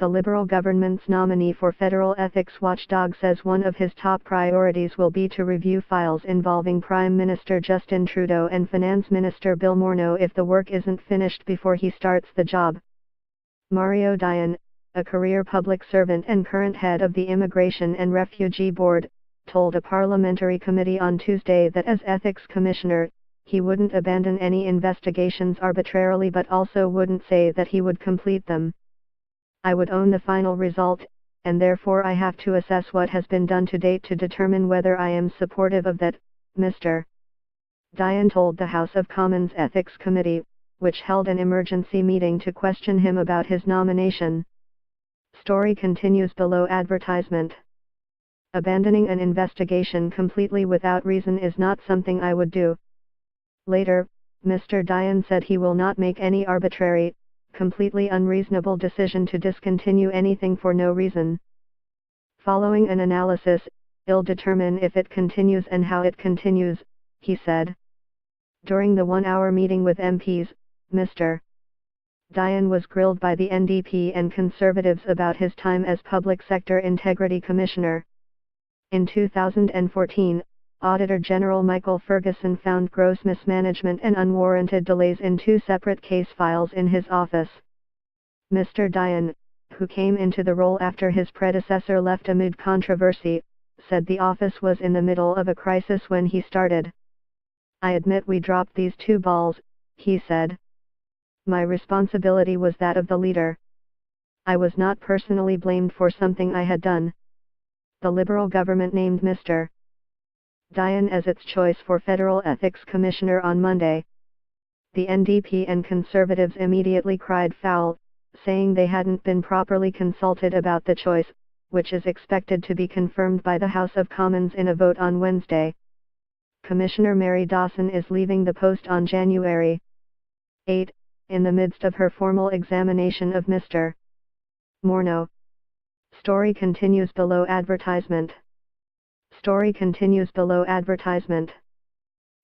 The Liberal government's nominee for federal ethics watchdog says one of his top priorities will be to review files involving Prime Minister Justin Trudeau and Finance Minister Bill Morneau if the work isn't finished before he starts the job. Mario Dayan, a career public servant and current head of the Immigration and Refugee Board, told a parliamentary committee on Tuesday that as Ethics Commissioner, he wouldn't abandon any investigations arbitrarily but also wouldn't say that he would complete them. I would own the final result, and therefore I have to assess what has been done to date to determine whether I am supportive of that, Mr. Dayan told the House of Commons Ethics Committee, which held an emergency meeting to question him about his nomination. Story continues below advertisement. Abandoning an investigation completely without reason is not something I would do. Later, Mr. Dayan said he will not make any arbitrary, completely unreasonable decision to discontinue anything for no reason. Following an analysis, I'll determine if it continues and how it continues, he said. During the one-hour meeting with MPs, Mr. Dayan was grilled by the NDP and Conservatives about his time as Public Sector Integrity Commissioner. In 2014, Auditor General Michael Ferguson found gross mismanagement and unwarranted delays in two separate case files in his office. Mr. Dayan, who came into the role after his predecessor left amid controversy, said the office was in the middle of a crisis when he started. I admit we dropped these two balls, he said. My responsibility was that of the leader. I was not personally blamed for something I had done. The Liberal government named Mr. Dayan as its choice for Federal Ethics Commissioner on Monday. The NDP and Conservatives immediately cried foul, saying they hadn't been properly consulted about the choice, which is expected to be confirmed by the House of Commons in a vote on Wednesday. Commissioner Mary Dawson is leaving the post on January 8, in the midst of her formal examination of Mr. Morneau. Story continues below advertisement. Story continues below advertisement.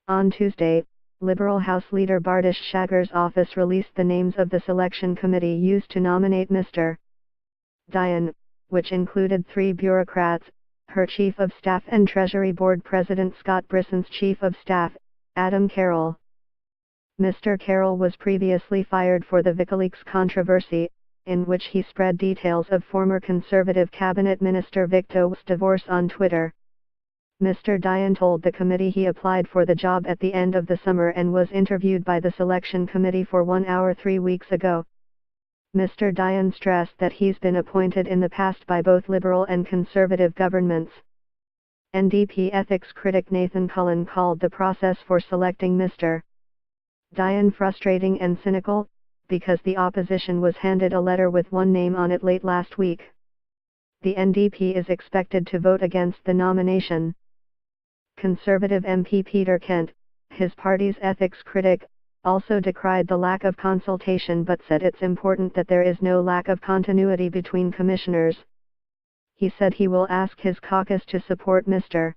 On Tuesday, Liberal House Leader Bardish Shaggar's office released the names of the selection committee used to nominate Mr. Dayan, which included 3 bureaucrats, her Chief of Staff and Treasury Board President Scott Brisson's Chief of Staff, Adam Carroll. Mr. Carroll was previously fired for the WikiLeaks controversy, in which he spread details of former Conservative Cabinet Minister Victor's divorce on Twitter. Mr. Dayan told the committee he applied for the job at the end of the summer and was interviewed by the selection committee for 1 hour 3 weeks ago. Mr. Dayan stressed that he's been appointed in the past by both Liberal and Conservative governments. NDP ethics critic Nathan Cullen called the process for selecting Mr. Dayan frustrating and cynical, because the opposition was handed a letter with one name on it late last week. The NDP is expected to vote against the nomination. Conservative MP Peter Kent, his party's ethics critic, also decried the lack of consultation but said it's important that there is no lack of continuity between commissioners. He said he will ask his caucus to support Mr.